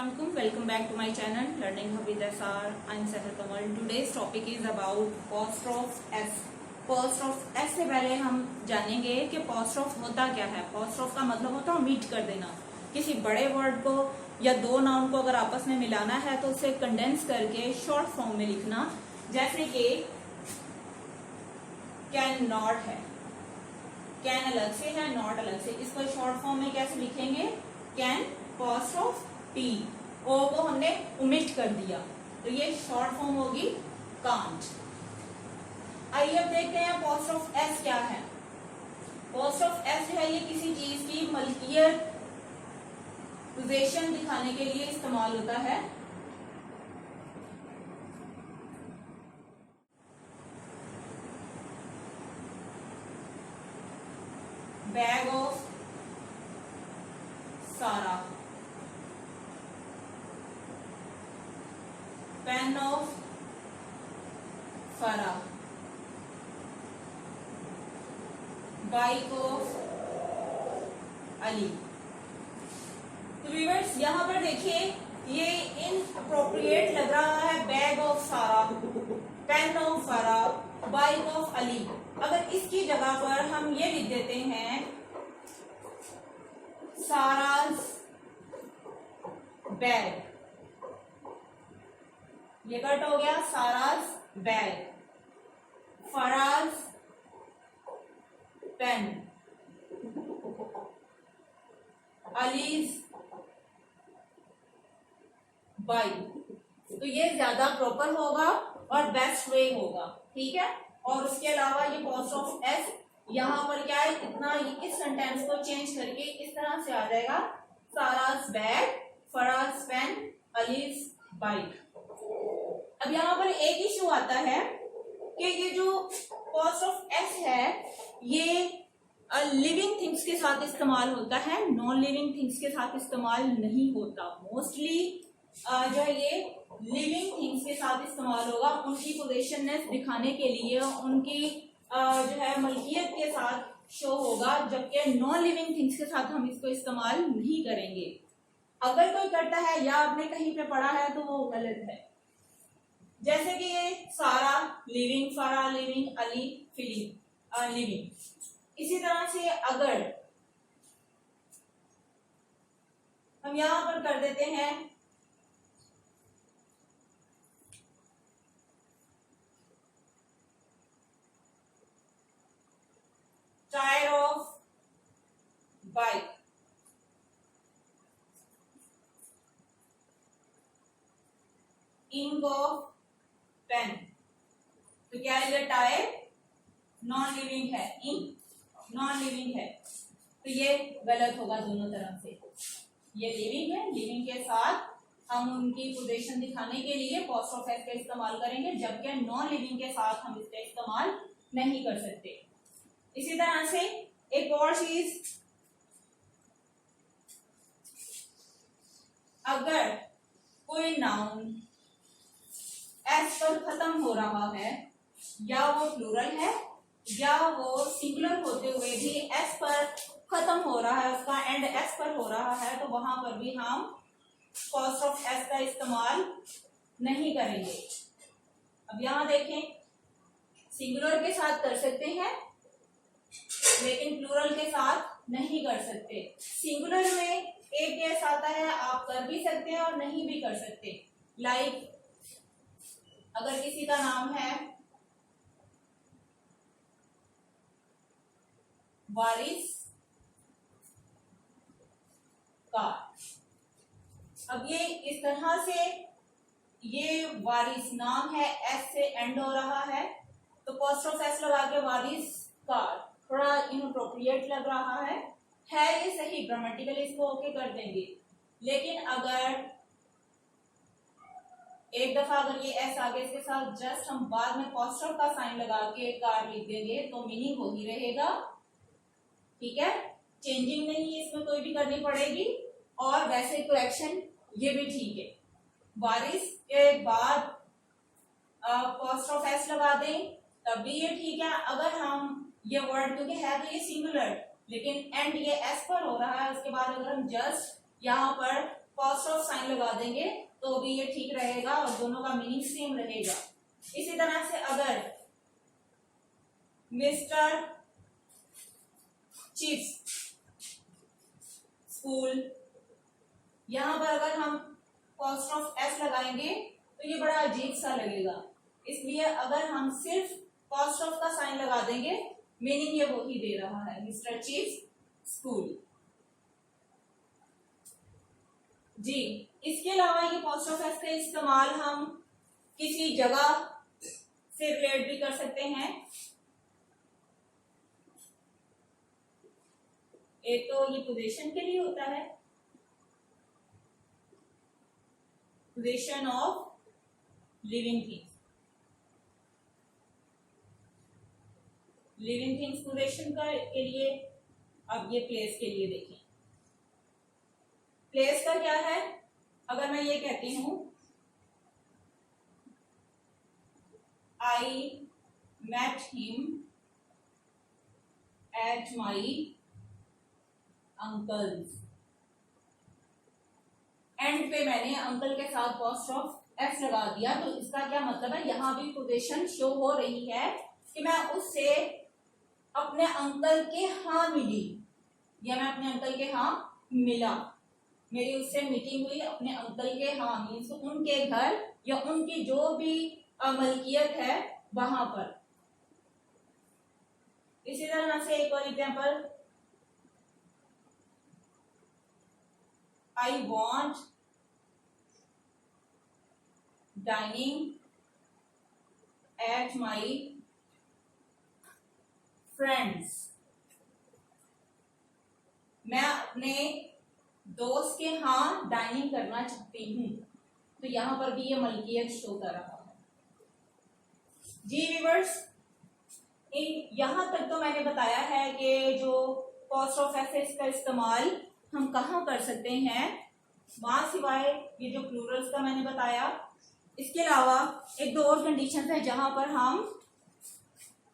Assalamualaikum. Welcome back to my channel Learning Hub with SR. I'm Sahar Kamal. Today's topic is about apostrophe s. apostrophe s से पहले हम जानेंगे कि apostrophe होता क्या है। apostrophe का मतलब होता है ओमिट कर देना, किसी बड़े वर्ड को या दो नाउन को अगर आपस में मिलाना है तो उसे कंडेंस करके शॉर्ट फॉर्म में लिखना। जैसे कि कैन नॉट है, कैन अलग से है, नॉट अलग से, इसको शॉर्ट फॉर्म में कैसे लिखेंगे? कैन apostrophe टी, ओ को हमने ओमिट कर दिया तो ये शॉर्ट फॉर्म होगी कांट। आइए अब देखते हैं apostrophe s क्या है। apostrophe s है ये किसी चीज की मलकियत पोजीशन दिखाने के लिए इस्तेमाल होता है। बैग ऑफ सारा, पेन ऑफ फरा, बाइक ऑफ अली। तो व्यूअर्स यहाँ पर देखिए ये इनअप्रोप्रिएट लग रहा है। बैग ऑफ सारा, पेन ऑफ फरा, बाइक ऑफ अली। अगर इसकी जगह पर हम ये लिख देते हैं साराज बैग, ये कट हो गया, Sara's bag, Farah's pen, Ali's bike, तो ये ज्यादा प्रॉपर होगा और बेस्ट वे होगा, ठीक है। और उसके अलावा ये apostrophe s यहाँ पर क्या है, इतना इस सेंटेंस को चेंज करके इस तरह से आ जाएगा Sara's bag, Farah's pen, Ali's bike. अब यहाँ पर एक इशू आता है कि ये जो apostrophe s है ये लिविंग थिंग्स के साथ इस्तेमाल होता है, नॉन लिविंग थिंग्स के साथ इस्तेमाल नहीं होता। मोस्टली जो है ये लिविंग थिंग्स के साथ इस्तेमाल होगा, उनकी पोजीशननेस दिखाने के लिए, उनकी जो है मलकियत के साथ शो होगा, जबकि नॉन लिविंग थिंग्स के साथ हम इसको इस्तेमाल नहीं करेंगे। अगर कोई करता है या आपने कहीं पे पढ़ा है तो वो गलत है। जैसे कि ये सारा लिविंग, फरा लिविंग, अली फीलिंग लिविंग। इसी तरह से अगर हम यहां पर कर देते हैं tyre of bike, ink of pen, तो क्या है? टायर नॉन लिविंग है, इंक नॉन लिविंग है, तो ये गलत होगा दोनों तरफ से। ये लिविंग है, लिविंग के साथ हम उनकी पोजीशन दिखाने के लिए apostrophe s का इस्तेमाल करेंगे, जबकि नॉन लिविंग के साथ हम इसका इस्तेमाल नहीं कर सकते। इसी तरह से एक और चीज, अगर कोई नाउन s पर खत्म हो रहा है, या वो प्लूरल है या वो सिंगुलर होते हुए भी s पर खत्म हो रहा है, उसका एंड s पर हो रहा है, तो वहां पर भी हम apostrophe s का इस्तेमाल नहीं करेंगे। अब यहां देखें, सिंगुलर के साथ कर सकते हैं लेकिन प्लूरल के साथ नहीं कर सकते। सिंगुलर में एक केस आता है, आप कर भी सकते हैं और नहीं भी कर सकते। लाइक अगर किसी का नाम है वारिस का, अब ये इस तरह से ये वारिस नाम है, एस से एंड हो रहा है, तो apostrophe s लगा के वारिस का, थोड़ा इनअप्रोप्रिएट लग रहा है ये सही, ग्रामेटिकली इसको ओके कर देंगे। लेकिन अगर एक दफा अगर ये एस आगे इसके साथ जस्ट हम बाद में apostrophe का साइन लगा के कार लिख देंगे तो मीनिंग हो ही रहेगा, ठीक है। चेंजिंग नहीं है, इसमें कोई भी करनी पड़ेगी, और वैसे करेक्शन ये भी ठीक है। वारिस के बाद apostrophe s लगा दें तब भी ये ठीक है। अगर हम ये वर्ड, क्योंकि है तो ये सिंगुलर लेकिन एंड ये एस पर हो रहा है, उसके बाद अगर हम जस्ट यहाँ पर कॉस्ट ऑफ साइन लगा देंगे तो भी ये ठीक रहेगा और दोनों का मीनिंग सेम रहेगा। इसी तरह से अगर मिस्टर चिप्स स्कूल, यहां पर अगर हम कॉस्ट ऑफ एस लगाएंगे तो ये बड़ा अजीब सा लगेगा, इसलिए अगर हम सिर्फ कॉस्ट ऑफ का साइन लगा देंगे मीनिंग ये वही दे रहा है, मिस्टर चिप्स स्कूल। जी, इसके अलावा ये कॉस्ट ऑफ एस का इस्तेमाल हम किसी जगह से रिलेट भी कर सकते हैं। एक तो ये पोजीशन के लिए होता है, position of living things, living things position का के लिए। अब ये प्लेस के लिए देखें, प्लेस का क्या है, अगर मैं ये कहती हूं I met him at my uncles, and पे मैंने अंकल के साथ कॉस्ट ऑफ एस लगा दिया, तो इसका क्या मतलब है, यहां भी पोजीशन शो हो रही है कि मैं उससे अपने अंकल के यहाँ मिली या मैं अपने अंकल के यहाँ मिला, मेरी उससे मीटिंग हुई अपने अंकल के यहाँ, मीन्स उनके घर या उनकी जो भी मलकियत है वहां पर। इसी तरह से एक और example, I want dining at my friends, मैं अपने दोस्त के यहाँ डाइनिंग करना चाहती हूँ, तो यहां पर भी ये मलकियत शो कर रहा है। जी व्यूअर्स, यहां तक तो मैंने बताया है कि जो कॉस्ट ऑफ एसेट्स का इस्तेमाल हम कहाँ कर सकते हैं, वहां सिवाय ये जो प्लूरल्स का मैंने बताया, इसके अलावा एक दो और कंडीशन है जहां पर हम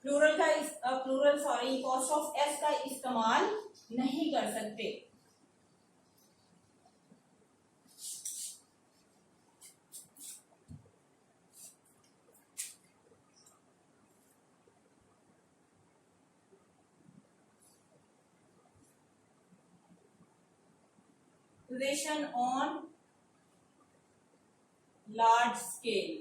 प्लूरल कॉस्ट ऑफ एस का इस्तेमाल नहीं कर सकते। Relation on large scale,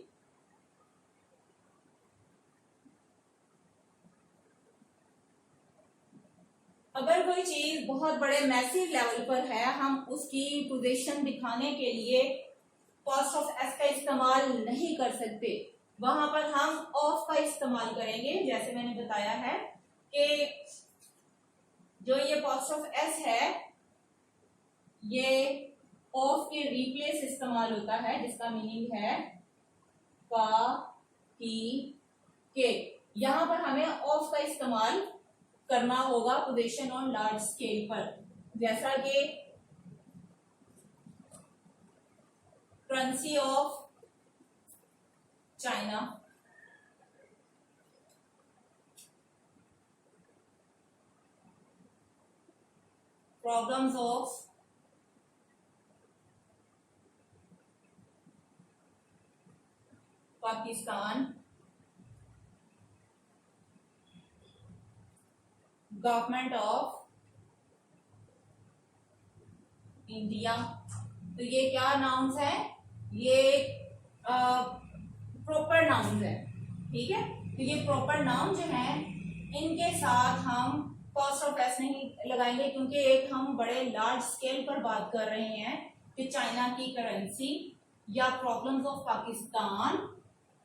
अगर कोई चीज बहुत बड़े मैसिव लेवल पर है, हम उसकी पोजीशन दिखाने के लिए कॉस्ट ऑफ एस का इस्तेमाल नहीं कर सकते, वहां पर हम ऑफ का इस्तेमाल करेंगे। जैसे मैंने बताया है कि जो ये कॉस्ट ऑफ एस है ये ऑफ के रिप्लेस इस्तेमाल होता है, जिसका मीनिंग है का, की, के। यहां पर हमें ऑफ का इस्तेमाल करना होगा पोजीशन ऑन लार्ज स्केल पर, जैसा कि currency of China, problems of Pakistan, government of India. तो ये क्या नाउन्स है, ये प्रॉपर नाउन्स है, ठीक है। तो ये प्रॉपर नाउन जो है इनके साथ हम कॉस्ट ऑफ एस नहीं लगाएंगे, क्योंकि एक हम बड़े लार्ज स्केल पर बात कर रहे हैं कि चाइना की करेंसी या प्रॉब्लम्स ऑफ पाकिस्तान,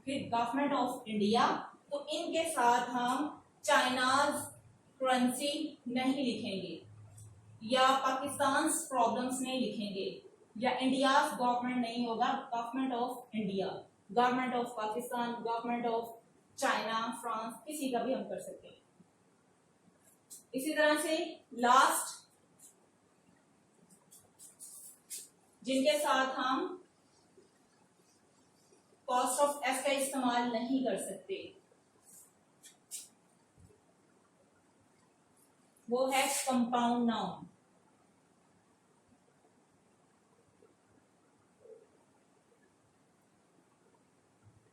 फिर गवर्नमेंट ऑफ इंडिया, तो इनके साथ हम चाइनाज करेंसी नहीं लिखेंगे या पाकिस्तान प्रॉब्लम्स नहीं लिखेंगे या इंडिया गवर्नमेंट नहीं होगा, government of India, government of Pakistan, government of China, France, किसी का भी हम कर सकते हैं। इसी तरह से लास्ट जिनके साथ हम कॉस्ट ऑफ एफ का इस्तेमाल नहीं कर सकते वो है कंपाउंड नाउन।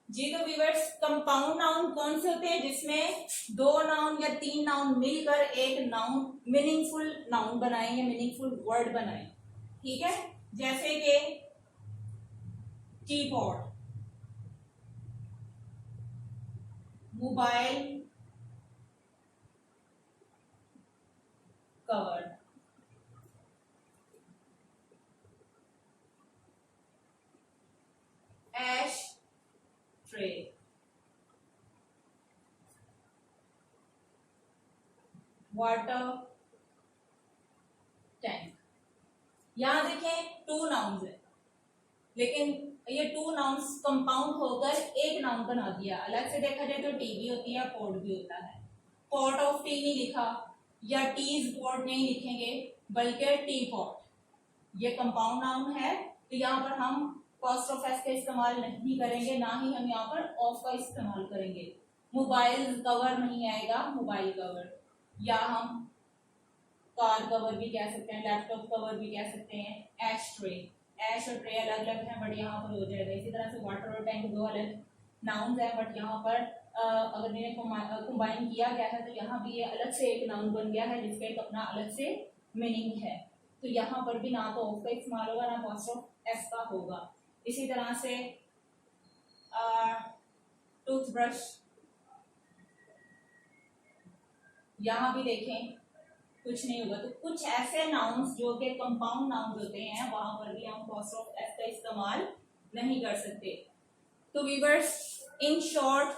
जी तो व्यूअर्स, कंपाउंड नाउन कौन से होते हैं? जिसमें 2 नाउन या 3 नाउन मिलकर एक नाउन मीनिंगफुल नाउन बनाए या मीनिंगफुल वर्ड बनाए। ठीक है, जैसे कि टी पॉट, मोबाइल कवर, एश ट्रे, वाटर टैंक। यहां देखें 2 नाउन्स है, लेकिन ये 2 नाउन्स कंपाउंड होकर एक नाउन बना दिया। अलग से देखा जाए तो टीवी होती है, पॉट भी होता है। पॉट ऑफ टी नहीं लिखा या टीज पॉट नहीं लिखेंगे, बल्कि टी पॉट, ये कंपाउंड नाउन है। तो यहाँ पर हम एपोस्ट्रोफ का इस्तेमाल नहीं करेंगे, ना ही हम यहाँ पर ऑफ का इस्तेमाल करेंगे। मोबाइल कवर नहीं आएगा, मोबाइल कवर, या हम कार कवर भी कह सकते हैं, लैपटॉप कवर भी कह सकते हैं। एश ट्रे, एश और ट्रे अलग अलग है, बट यहाँ पर हो जाएगा। इसी तरह से वाटर और टैंक 2 अलग नाउन है, बट यहाँ पर अगर मैंने कंबाइन किया गया है तो यहाँ भी ये अलग से एक नाउन बन गया है, जिसका एक अपना अलग से मीनिंग है। तो यहाँ पर भी ना तो ऑफ का इस्तेमाल होगा, ना एपोस्ट्रोफ एस का होगा। इसी तरह से टूथब्रश, यहाँ भी देखें कुछ नहीं होगा। तो कुछ ऐसे नाउन्स जो कि कंपाउंड नाउन्स होते हैं, वहां पर भी हम एपोस्ट्रोफ एस का इस्तेमाल नहीं कर सकते। तो व्यूअर्स, इन शॉर्ट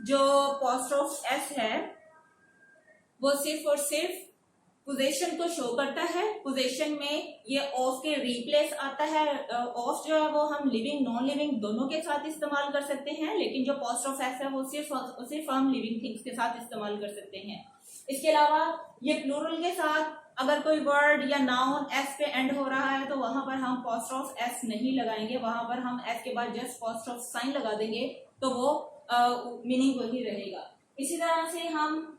जो एपोस्ट्रोफ एस है वो सिर्फ और सिर्फ पोजीशन को शो करता है। पोजीशन में ये ऑफ के रिप्लेस आता है। ऑफ जो है वो हम लिविंग नॉन लिविंग दोनों के साथ इस्तेमाल कर सकते हैं, लेकिन जो एपोस्ट्रोफ एस है वो सिर्फ हम लिविंग थिंग्स के साथ इस्तेमाल कर सकते हैं। इसके अलावा ये प्लूरल के साथ अगर कोई वर्ड या नाउन एस पे एंड हो रहा है तो वहां पर हम एपोस्ट्रोफ एस नहीं लगाएंगे, वहां पर हम एस के बाद जस्ट एपोस्ट्रोफ साइन लगा देंगे, तो वो मीनिंग वही रहेगा। इसी तरह से हम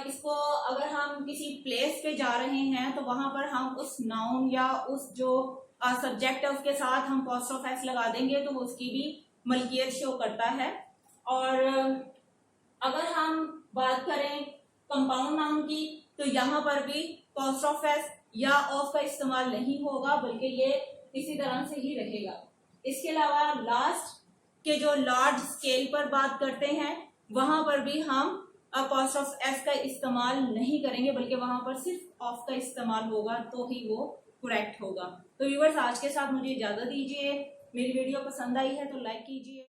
इसको अगर हम किसी प्लेस पे जा रहे हैं तो वहां पर हम उस नाउन या उस जो सब्जेक्ट है उसके साथ हम एपोस्ट्रोफ एस लगा देंगे, तो उसकी भी मलकियत शो करता है। और अगर हम बात करें कंपाउंड नाउन की, तो यहाँ पर भी एपोस्ट्रोफ एस या ऑफ का इस्तेमाल नहीं होगा, बल्कि ये इसी तरह से ही रहेगा। इसके अलावा लास्ट के जो लार्ज स्केल पर बात करते हैं, वहां पर भी हम एपोस्ट्रोफ एस का इस्तेमाल नहीं करेंगे, बल्कि वहां पर सिर्फ ऑफ का इस्तेमाल होगा, तो ही वो करेक्ट होगा। तो व्यूअर्स, आज के साथ मुझे इजाजत दीजिए। मेरी वीडियो पसंद आई है तो लाइक कीजिए।